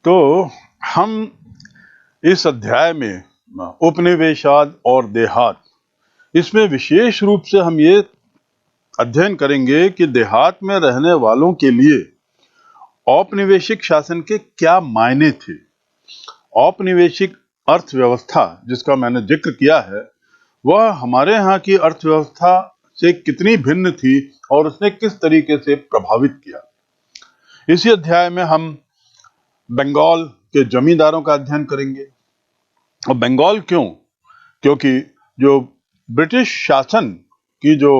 तो हम इस अध्याय में उपनिवेशवाद और देहात, इसमें विशेष रूप से हम ये अध्ययन करेंगे कि देहात में रहने वालों के लिए औपनिवेशिक शासन के क्या मायने थे। औपनिवेशिक अर्थव्यवस्था जिसका मैंने जिक्र किया है, वह हमारे यहाँ की अर्थव्यवस्था से कितनी भिन्न थी और उसने किस तरीके से प्रभावित किया। इसी अध्याय में हम बंगाल के जमींदारों का अध्ययन करेंगे। और बंगाल क्यों? क्योंकि जो ब्रिटिश शासन की जो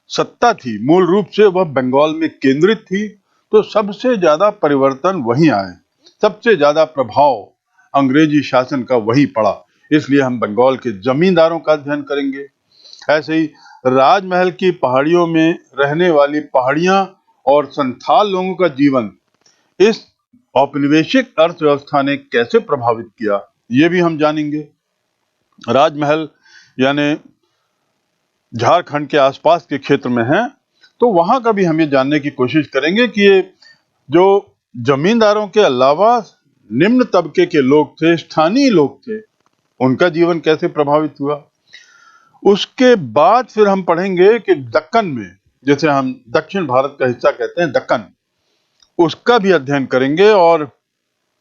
सत्ता थी मूल रूप से वह बंगाल में केंद्रित थी, तो सबसे ज्यादा परिवर्तन वहीं आए, सबसे ज्यादा प्रभाव अंग्रेजी शासन का वहीं पड़ा। इसलिए हम बंगाल के जमींदारों का अध्ययन करेंगे। ऐसे ही राजमहल की पहाड़ियों में रहने वाली पहाड़ियां और संथाल लोगों का जीवन इस औपनिवेशिक अर्थव्यवस्था ने कैसे प्रभावित किया, ये भी हम जानेंगे। राजमहल यानी झारखंड के आसपास के क्षेत्र में है, तो वहां का भी हम ये जानने की कोशिश करेंगे कि ये जो जमींदारों के अलावा निम्न तबके के लोग थे, स्थानीय लोग थे, उनका जीवन कैसे प्रभावित हुआ। उसके बाद फिर हम पढ़ेंगे कि दक्कन में, जैसे हम दक्षिण भारत का हिस्सा कहते हैं दक्कन, उसका भी अध्ययन करेंगे और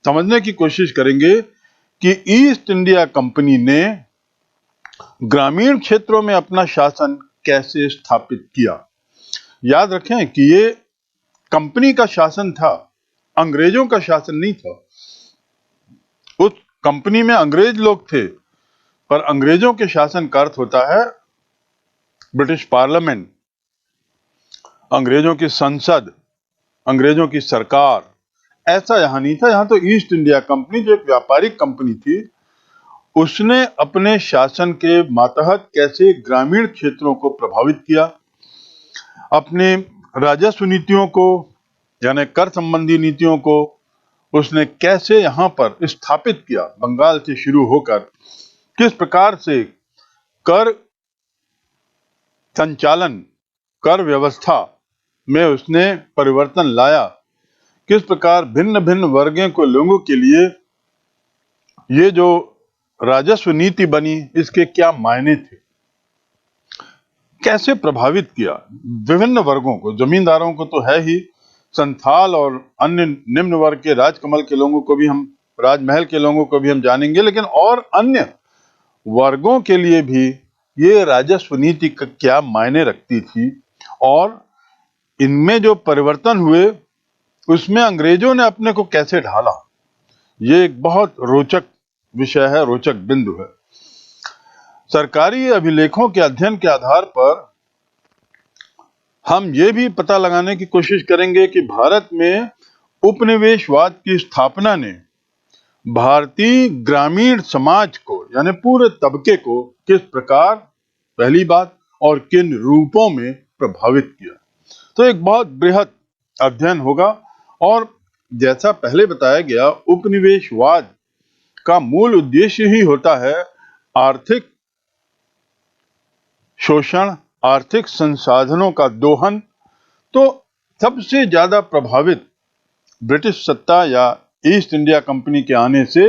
समझने की कोशिश करेंगे कि ईस्ट इंडिया कंपनी ने ग्रामीण क्षेत्रों में अपना शासन कैसे स्थापित किया। याद रखें कि ये कंपनी का शासन था, अंग्रेजों का शासन नहीं था। उस कंपनी में अंग्रेज लोग थे, पर अंग्रेजों के शासन का अर्थ होता है ब्रिटिश पार्लियामेंट, अंग्रेजों की संसद, अंग्रेजों की सरकार। ऐसा यहां नहीं था। यहां तो ईस्ट इंडिया कंपनी, जो एक व्यापारिक कंपनी थी, उसने अपने शासन के मातहत कैसे ग्रामीण क्षेत्रों को प्रभावित किया, अपने राजस्व नीतियों को यानी कर संबंधी नीतियों को उसने कैसे यहां पर स्थापित किया। बंगाल से शुरू होकर किस प्रकार से कर संचालन, कर व्यवस्था में उसने परिवर्तन लाया, किस प्रकार भिन्न भिन्न वर्गों के लोगों के लिए ये जो राजस्व नीति बनी, इसके क्या मायने थे, कैसे प्रभावित किया विभिन्न वर्गों को। जमींदारों को तो है ही, संथाल और अन्य निम्न वर्ग के राजकमल के लोगों को भी हम, राजमहल के लोगों को भी हम जानेंगे, लेकिन और अन्य वर्गों के लिए भी ये राजस्व नीति का क्या मायने रखती थी और इनमें जो परिवर्तन हुए उसमें अंग्रेजों ने अपने को कैसे ढाला। ये एक बहुत रोचक विषय है, रोचक बिंदु है। सरकारी अभिलेखों के अध्ययन के आधार पर हम ये भी पता लगाने की कोशिश करेंगे कि भारत में उपनिवेशवाद की स्थापना ने भारतीय ग्रामीण समाज को यानी पूरे तबके को किस प्रकार, पहली बात, और किन रूपों में प्रभावित किया। तो एक बहुत बृहद अध्ययन होगा। और जैसा पहले बताया गया, उपनिवेशवाद का मूल उद्देश्य ही होता है आर्थिक शोषण, आर्थिक संसाधनों का दोहन। तो सबसे ज्यादा प्रभावित ब्रिटिश सत्ता या ईस्ट इंडिया कंपनी के आने से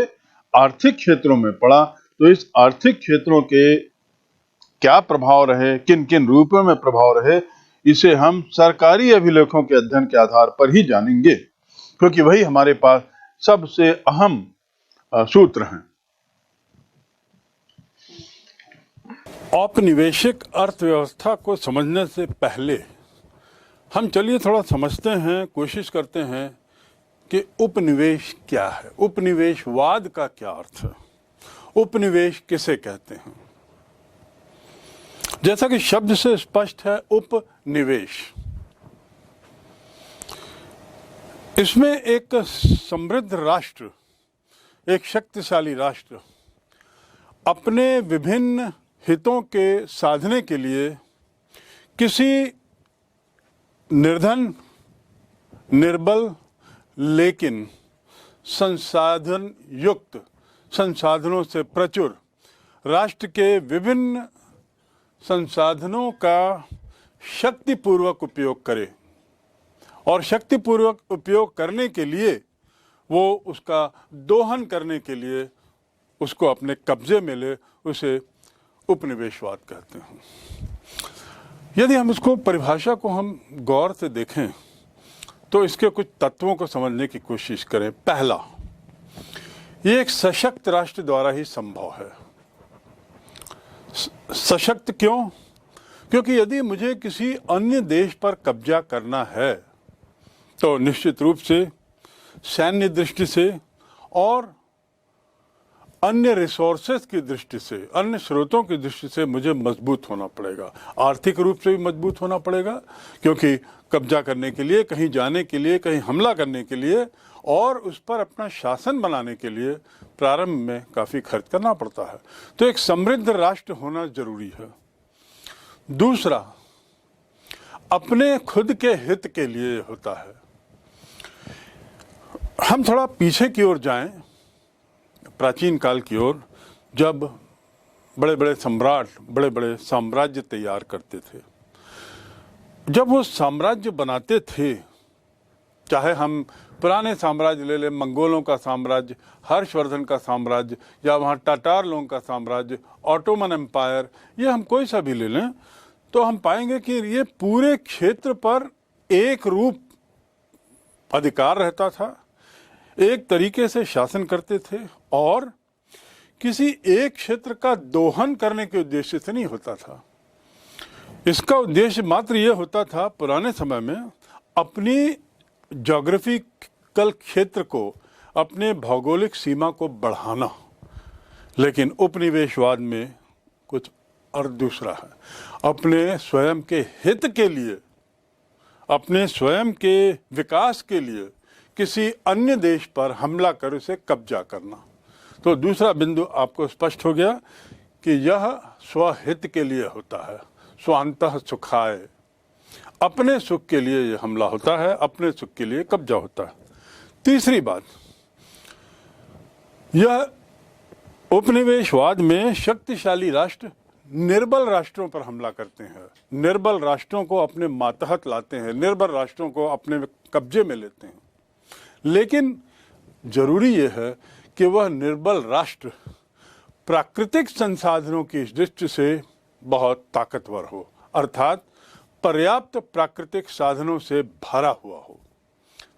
आर्थिक क्षेत्रों में पड़ा। तो इस आर्थिक क्षेत्रों के क्या प्रभाव रहे, किन किन रूपों में प्रभाव रहे, इसे हम सरकारी अभिलेखों के अध्ययन के आधार पर ही जानेंगे, क्योंकि वही हमारे पास सबसे अहम सूत्र हैं। औपनिवेशिक अर्थव्यवस्था को समझने से पहले हम चलिए थोड़ा समझते हैं, कोशिश करते हैं कि उपनिवेश क्या है, उपनिवेशवाद का क्या अर्थ है, उपनिवेश किसे कहते हैं। जैसा कि शब्द से स्पष्ट है, उपनिवेश, इसमें एक समृद्ध राष्ट्र, एक शक्तिशाली राष्ट्र अपने विभिन्न हितों के साधने के लिए किसी निर्धन, निर्बल लेकिन संसाधन युक्त, संसाधनों से प्रचुर राष्ट्र के विभिन्न संसाधनों का शक्तिपूर्वक उपयोग करे और शक्तिपूर्वक उपयोग करने के लिए वो उसका दोहन करने के लिए उसको अपने कब्जे में ले, उसे उपनिवेशवाद कहते हैं। यदि हम इसको परिभाषा को हम गौर से देखें तो इसके कुछ तत्वों को समझने की कोशिश करें। पहला, ये एक सशक्त राष्ट्र द्वारा ही संभव है। सशक्त क्यों? क्योंकि यदि मुझे किसी अन्य देश पर कब्जा करना है तो निश्चित रूप से सैन्य दृष्टि से और अन्य रिसोर्सेज की दृष्टि से, अन्य स्रोतों की दृष्टि से मुझे मजबूत होना पड़ेगा। आर्थिक रूप से भी मजबूत होना पड़ेगा, क्योंकि कब्जा करने के लिए, कहीं जाने के लिए, कहीं हमला करने के लिए और उस पर अपना शासन बनाने के लिए प्रारंभ में काफ़ी खर्च करना पड़ता है। तो एक समृद्ध राष्ट्र होना जरूरी है। दूसरा, अपने खुद के हित के लिए होता है। हम थोड़ा पीछे की ओर जाएं, प्राचीन काल की ओर, जब बड़े बड़े सम्राट बड़े बड़े साम्राज्य तैयार करते थे, जब वो साम्राज्य बनाते थे, चाहे हम पुराने साम्राज्य ले लें, मंगोलों का साम्राज्य, हर्षवर्धन का साम्राज्य, या वहाँ टाटार लोगों का साम्राज्य, ऑटोमन एम्पायर, ये हम कोई सा भी ले लें, तो हम पाएंगे कि ये पूरे क्षेत्र पर एक रूप अधिकार रहता था, एक तरीके से शासन करते थे और किसी एक क्षेत्र का दोहन करने के उद्देश्य से नहीं होता था। इसका उद्देश्य मात्र ये होता था पुराने समय में अपनी ज्योग्राफिकल क्षेत्र को, अपने भौगोलिक सीमा को बढ़ाना। लेकिन उपनिवेशवाद में कुछ और दूसरा है। अपने स्वयं के हित के लिए, अपने स्वयं के विकास के लिए किसी अन्य देश पर हमला कर उसे कब्जा करना। तो दूसरा बिंदु आपको स्पष्ट हो गया कि यह स्वहित के लिए होता है, स्वांतः सुखाय, अपने सुख के लिए यह हमला होता है, अपने सुख के लिए कब्जा होता है। तीसरी बात, यह उपनिवेशवाद में शक्तिशाली राष्ट्र निर्बल राष्ट्रों पर हमला करते हैं, निर्बल राष्ट्रों को अपने मातहत लाते हैं, निर्बल राष्ट्रों को अपने कब्जे में लेते हैं। लेकिन जरूरी यह है कि वह निर्बल राष्ट्र प्राकृतिक संसाधनों की दृष्टि से बहुत ताकतवर हो, अर्थात पर्याप्त प्राकृतिक साधनों से भरा हुआ हो,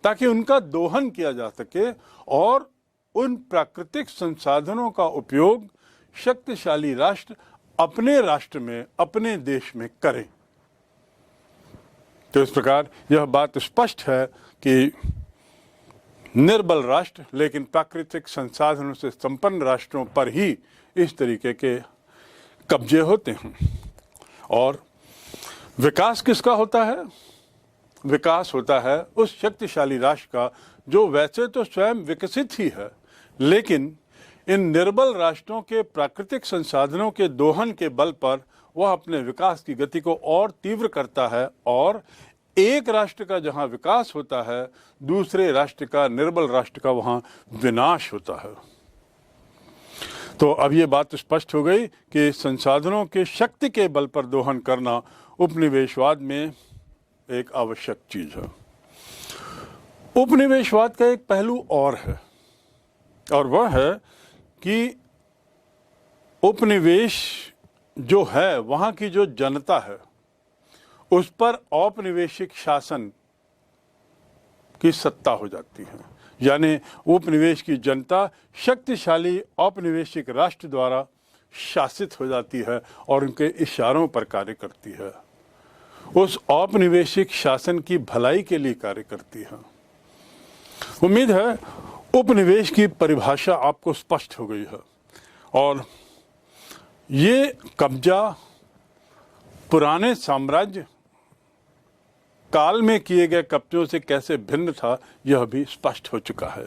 ताकि उनका दोहन किया जा सके और उन प्राकृतिक संसाधनों का उपयोग शक्तिशाली राष्ट्र अपने राष्ट्र में, अपने देश में करें। तो इस प्रकार यह बात स्पष्ट है कि निर्बल राष्ट्र लेकिन प्राकृतिक संसाधनों से संपन्न राष्ट्रों पर ही इस तरीके के कब्जे होते हैं। और विकास किसका होता है? विकास होता है उस शक्तिशाली राष्ट्र का जो वैसे तो स्वयं विकसित ही है, लेकिन इन निर्बल राष्ट्रों के प्राकृतिक संसाधनों के दोहन के बल पर वह अपने विकास की गति को और तीव्र करता है, और एक राष्ट्र का जहां विकास होता है, दूसरे राष्ट्र का, निर्बल राष्ट्र का, वहां विनाश होता है। तो अब ये बात स्पष्ट हो गई कि संसाधनों के शक्ति के बल पर दोहन करना उपनिवेशवाद में एक आवश्यक चीज है। उपनिवेशवाद का एक पहलू और है, और वह है कि उपनिवेश जो है, वहां की जो जनता है, उस पर औपनिवेशिक शासन की सत्ता हो जाती है। यानी उपनिवेश की जनता शक्तिशाली औपनिवेशिक राष्ट्र द्वारा शासित हो जाती है और उनके इशारों पर कार्य करती है, उस औपनिवेशिक शासन की भलाई के लिए कार्य करती है। उम्मीद है उपनिवेश की परिभाषा आपको स्पष्ट हो गई है, और ये कब्जा पुराने साम्राज्य काल में किए गए कब्जों से कैसे भिन्न था, यह भी स्पष्ट हो चुका है।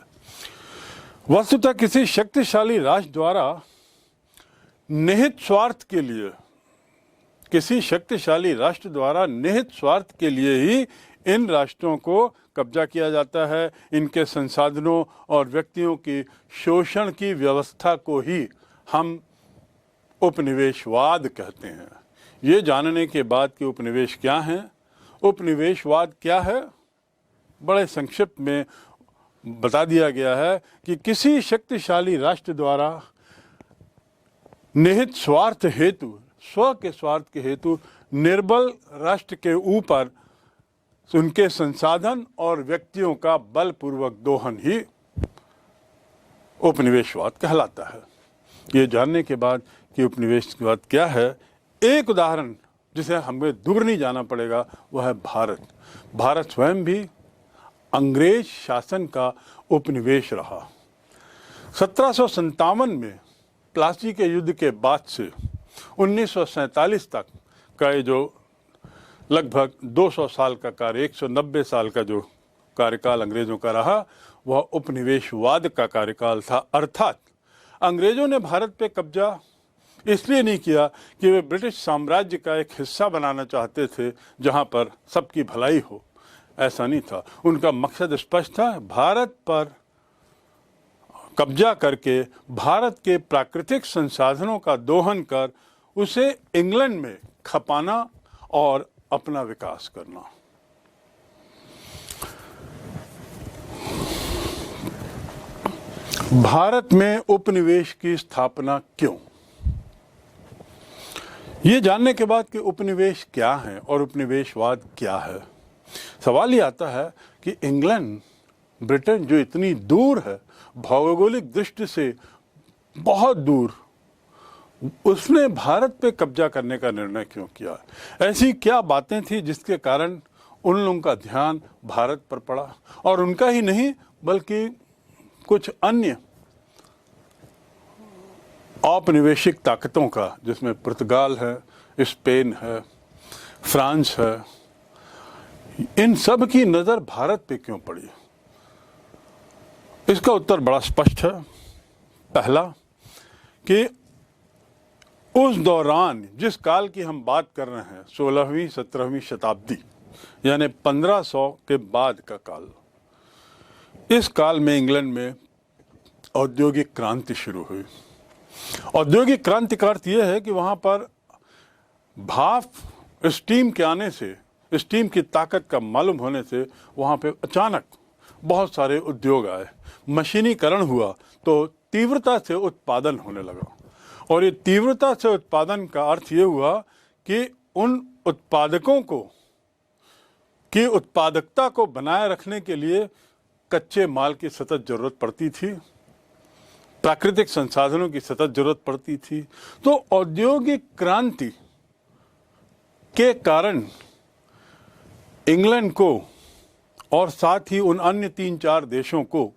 वस्तुतः किसी शक्तिशाली राष्ट्र द्वारा निहित स्वार्थ के लिए, किसी शक्तिशाली राष्ट्र द्वारा निहित स्वार्थ के लिए ही इन राष्ट्रों को कब्जा किया जाता है। इनके संसाधनों और व्यक्तियों की शोषण की व्यवस्था को ही हम उपनिवेशवाद कहते हैं। ये जानने के बाद कि उपनिवेश क्या है, उपनिवेशवाद क्या है, बड़े संक्षिप्त में बता दिया गया है कि किसी शक्तिशाली राष्ट्र द्वारा निहित स्वार्थ हेतु, स्व के स्वार्थ के हेतु निर्बल राष्ट्र के ऊपर उनके संसाधन और व्यक्तियों का बलपूर्वक दोहन ही उपनिवेशवाद कहलाता है। ये जानने के बाद कि उपनिवेशवाद क्या है, एक उदाहरण जिसे हमें दूर नहीं जाना पड़ेगा वह है भारत। भारत स्वयं भी अंग्रेज शासन का उपनिवेश रहा। 1757 में प्लासी के युद्ध के बाद से 1947 तक का ये जो लगभग 200 साल का कार्य, 190 साल का जो कार्यकाल अंग्रेजों का रहा, वह उपनिवेशवाद का कार्यकाल था। अर्थात अंग्रेजों ने भारत पे कब्जा इसलिए नहीं किया कि वे ब्रिटिश साम्राज्य का एक हिस्सा बनाना चाहते थे जहां पर सबकी भलाई हो, ऐसा नहीं था। उनका मकसद स्पष्ट था, भारत पर कब्जा करके भारत के प्राकृतिक संसाधनों का दोहन कर उसे इंग्लैंड में खपाना और अपना विकास करना। भारत में उपनिवेश की स्थापना क्यों? ये जानने के बाद कि उपनिवेश क्या है और उपनिवेशवाद क्या है, सवाल ये आता है कि इंग्लैंड, ब्रिटेन जो इतनी दूर है, भौगोलिक दृष्टि से बहुत दूर, उसने भारत पे कब्जा करने का निर्णय क्यों किया? ऐसी क्या बातें थी जिसके कारण उन लोगों का ध्यान भारत पर पड़ा? और उनका ही नहीं बल्कि कुछ अन्य औपनिवेशिक ताकतों का, जिसमें पुर्तगाल है, स्पेन है, फ्रांस है, इन सब की नज़र भारत पे क्यों पड़ी? इसका उत्तर बड़ा स्पष्ट है। पहला कि उस दौरान जिस काल की हम बात कर रहे हैं, 16वीं 17वीं शताब्दी, यानी 1500 के बाद का काल, इस काल में इंग्लैंड में औद्योगिक क्रांति शुरू हुई। औद्योगिक क्रांति का अर्थ यह है कि वहाँ पर भाप, स्टीम के आने से, स्टीम की ताकत का मालूम होने से वहाँ पे अचानक बहुत सारे उद्योग आए, मशीनीकरण हुआ, तो तीव्रता से उत्पादन होने लगा। और ये तीव्रता से उत्पादन का अर्थ ये हुआ कि उन उत्पादकों को की उत्पादकता को बनाए रखने के लिए कच्चे माल की सतत जरूरत पड़ती थी, प्राकृतिक संसाधनों की सतत जरूरत पड़ती थी। तो औद्योगिक क्रांति के कारण इंग्लैंड को और साथ ही उन अन्य 3-4 देशों को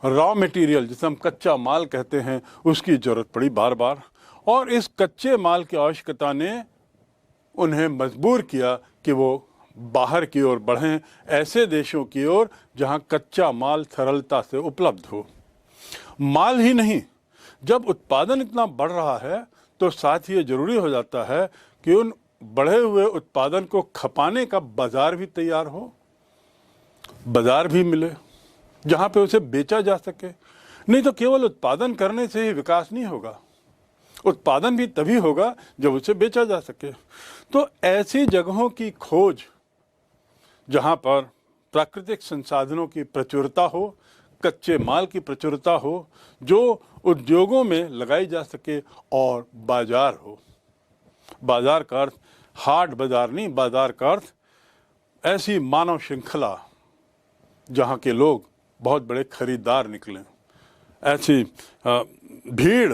रॉ मटेरियल, जिसे हम कच्चा माल कहते हैं, उसकी जरूरत पड़ी बार बार। और इस कच्चे माल की आवश्यकता ने उन्हें मजबूर किया कि वो बाहर की ओर बढ़ें, ऐसे देशों की ओर जहां कच्चा माल सरलता से उपलब्ध हो। माल ही नहीं, जब उत्पादन इतना बढ़ रहा है तो साथ ही ये जरूरी हो जाता है कि उन बढ़े हुए उत्पादन को खपाने का बाजार भी तैयार हो, बाजार भी मिले जहां पे उसे बेचा जा सके। नहीं तो केवल उत्पादन करने से ही विकास नहीं होगा, उत्पादन भी तभी होगा जब उसे बेचा जा सके। तो ऐसी जगहों की खोज जहां पर प्राकृतिक संसाधनों की प्रचुरता हो, कच्चे माल की प्रचुरता हो, जो उद्योगों में लगाई जा सके, और बाजार हो। बाजार का अर्थ हाट बाजार नहीं, बाजार का अर्थ ऐसी मानव श्रृंखला जहाँ के लोग बहुत बड़े खरीदार निकलें, ऐसी भीड़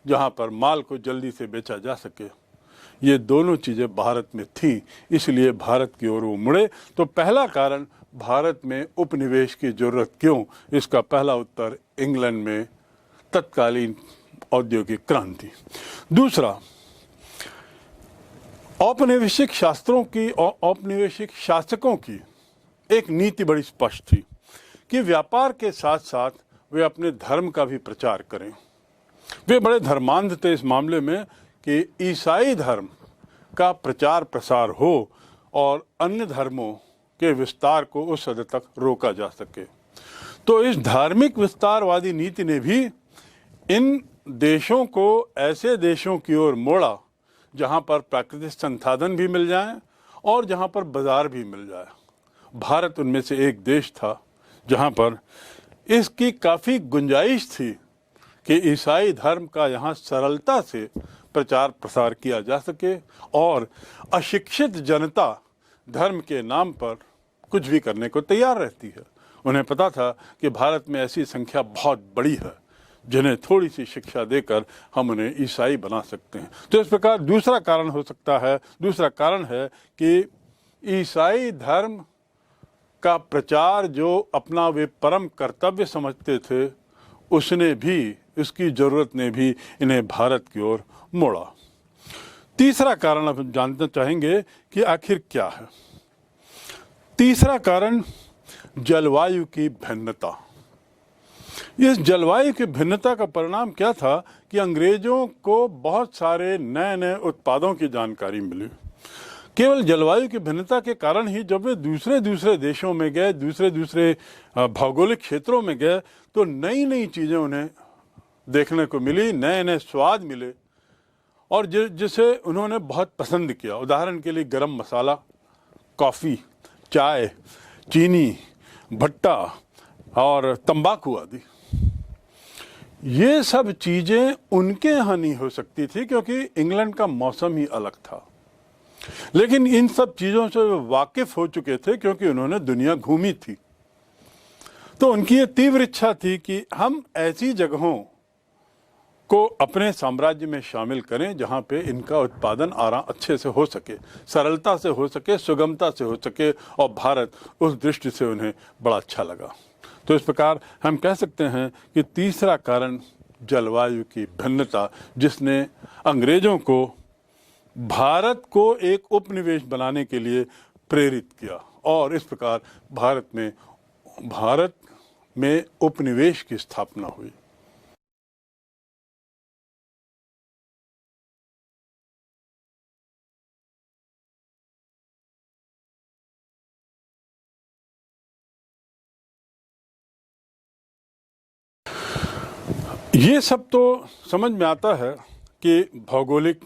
जहाँ पर माल को जल्दी से बेचा जा सके। ये दोनों चीज़ें भारत में थी, इसलिए भारत की ओर वो मुड़े। तो पहला कारण भारत में उपनिवेश की जरूरत क्यों, इसका पहला उत्तर इंग्लैंड में तत्कालीन औद्योगिक क्रांति। दूसरा, औपनिवेशिक शास्त्रों की और औपनिवेशिक शासकों की एक नीति बड़ी स्पष्ट थी कि व्यापार के साथ साथ वे अपने धर्म का भी प्रचार करें। वे बड़े धर्मांध थे इस मामले में कि ईसाई धर्म का प्रचार प्रसार हो और अन्य धर्मों के विस्तार को उस हद तक रोका जा सके। तो इस धार्मिक विस्तारवादी नीति ने भी इन देशों को ऐसे देशों की ओर मोड़ा जहां पर प्राकृतिक संसाधन भी मिल जाएं और जहां पर बाजार भी मिल जाए। भारत उनमें से एक देश था जहाँ पर इसकी काफ़ी गुंजाइश थी कि ईसाई धर्म का यहाँ सरलता से प्रचार प्रसार किया जा सके और अशिक्षित जनता धर्म के नाम पर कुछ भी करने को तैयार रहती है। उन्हें पता था कि भारत में ऐसी संख्या बहुत बड़ी है जिन्हें थोड़ी सी शिक्षा देकर हम उन्हें ईसाई बना सकते हैं। तो इस प्रकार दूसरा कारण हो सकता है, दूसरा कारण है कि ईसाई धर्म का प्रचार जो अपना वे परम कर्तव्य समझते थे, उसने भी, उसकी ज़रूरत ने भी इन्हें भारत की ओर मोड़ा। तीसरा कारण अब हम जानना चाहेंगे कि आखिर क्या है। तीसरा कारण जलवायु की भिन्नता। इस जलवायु की भिन्नता का परिणाम क्या था कि अंग्रेजों को बहुत सारे नए नए उत्पादों की जानकारी मिली। केवल जलवायु की भिन्नता के कारण ही जब वे दूसरे दूसरे देशों में गए, दूसरे दूसरे भौगोलिक क्षेत्रों में गए, तो नई नई चीज़ें उन्हें देखने को मिली, नए नए स्वाद मिले और जिसे उन्होंने बहुत पसंद किया। उदाहरण के लिए गरम मसाला, कॉफ़ी, चाय, चीनी, भट्टा और तंबाकू आदि। ये सब चीज़ें उनके यहाँ नहीं हो सकती थी क्योंकि इंग्लैंड का मौसम ही अलग था, लेकिन इन सब चीज़ों से वे वाकिफ़ हो चुके थे क्योंकि उन्होंने दुनिया घूमी थी। तो उनकी ये तीव्र इच्छा थी कि हम ऐसी जगहों को अपने साम्राज्य में शामिल करें जहाँ पे इनका उत्पादन अच्छे से हो सके, सरलता से हो सके, सुगमता से हो सके, और भारत उस दृष्टि से उन्हें बड़ा अच्छा लगा। तो इस प्रकार हम कह सकते हैं कि तीसरा कारण जलवायु की भिन्नता, जिसने अंग्रेज़ों को भारत को एक उपनिवेश बनाने के लिए प्रेरित किया और इस प्रकार भारत में उपनिवेश की स्थापना हुई। ये सब तो समझ में आता है कि भौगोलिक,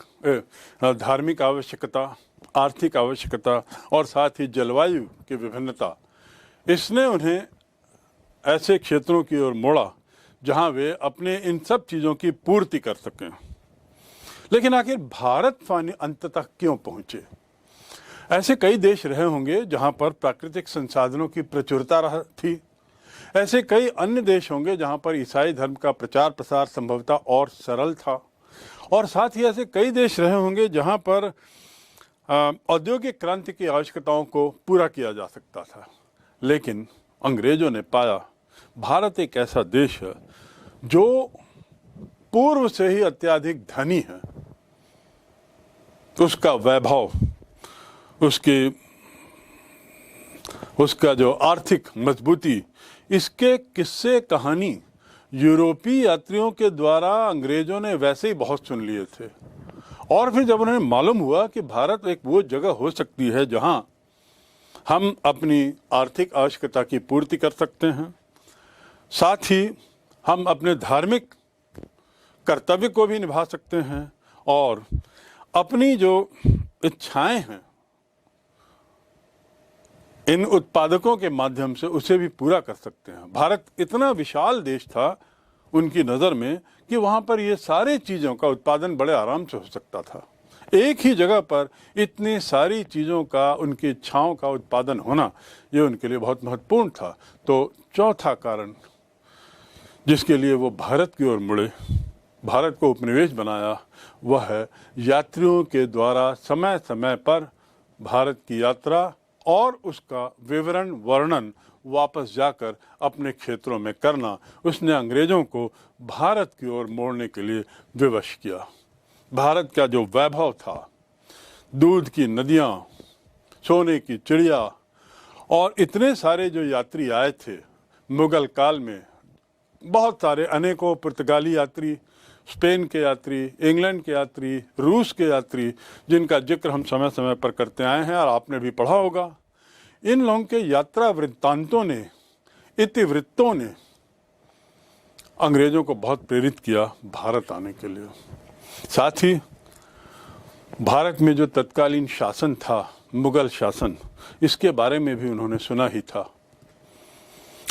धार्मिक आवश्यकता, आर्थिक आवश्यकता और साथ ही जलवायु की विभिन्नता, इसने उन्हें ऐसे क्षेत्रों की ओर मोड़ा जहां वे अपने इन सब चीज़ों की पूर्ति कर सकें। लेकिन आखिर भारत अंततः क्यों पहुँचे? ऐसे कई देश रहे होंगे जहां पर प्राकृतिक संसाधनों की प्रचुरता थी। ऐसे कई अन्य देश होंगे जहां पर ईसाई धर्म का प्रचार प्रसार संभवतः और सरल था, और साथ ही ऐसे कई देश रहे होंगे जहां पर औद्योगिक क्रांति की आवश्यकताओं को पूरा किया जा सकता था। लेकिन अंग्रेजों ने पाया भारत एक ऐसा देश है जो पूर्व से ही अत्यधिक धनी है। उसका वैभव, उसका जो आर्थिक मजबूती, इसके किस्से कहानी यूरोपीय यात्रियों के द्वारा अंग्रेजों ने वैसे ही बहुत सुन लिए थे। और फिर जब उन्हें मालूम हुआ कि भारत एक वो जगह हो सकती है जहां हम अपनी आर्थिक आवश्यकता की पूर्ति कर सकते हैं, साथ ही हम अपने धार्मिक कर्तव्य को भी निभा सकते हैं और अपनी जो इच्छाएं हैं इन उत्पादकों के माध्यम से उसे भी पूरा कर सकते हैं। भारत इतना विशाल देश था उनकी नज़र में कि वहाँ पर ये सारी चीज़ों का उत्पादन बड़े आराम से हो सकता था। एक ही जगह पर इतनी सारी चीज़ों का, उनकी इच्छाओं का उत्पादन होना, ये उनके लिए बहुत महत्वपूर्ण था। तो चौथा कारण जिसके लिए वो भारत की ओर मुड़े, भारत को उपनिवेश बनाया, वह है यात्रियों के द्वारा समय समय पर भारत की यात्रा और उसका विवरण वर्णन वापस जाकर अपने क्षेत्रों में करना। उसने अंग्रेज़ों को भारत की ओर मोड़ने के लिए विवश किया। भारत का जो वैभव था, दूध की नदियाँ, सोने की चिड़िया, और इतने सारे जो यात्री आए थे मुग़ल काल में, बहुत सारे, अनेकों पुर्तगाली यात्री, स्पेन के यात्री, इंग्लैंड के यात्री, रूस के यात्री, जिनका जिक्र हम समय समय पर करते आए हैं और आपने भी पढ़ा होगा। इन लोगों के यात्रा वृत्तांतों ने, इतिवृत्तों ने अंग्रेज़ों को बहुत प्रेरित किया भारत आने के लिए। साथ ही भारत में जो तत्कालीन शासन था, मुग़ल शासन, इसके बारे में भी उन्होंने सुना ही था।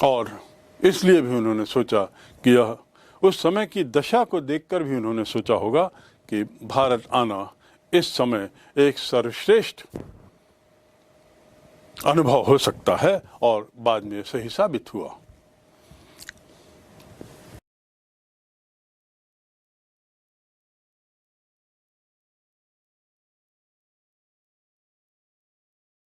और इसलिए भी उन्होंने सोचा कि यह उस समय की दशा को देखकर भी उन्होंने सोचा होगा कि भारत आना इस समय एक सर्वश्रेष्ठ अनुभव हो सकता है, और बाद में सही साबित हुआ।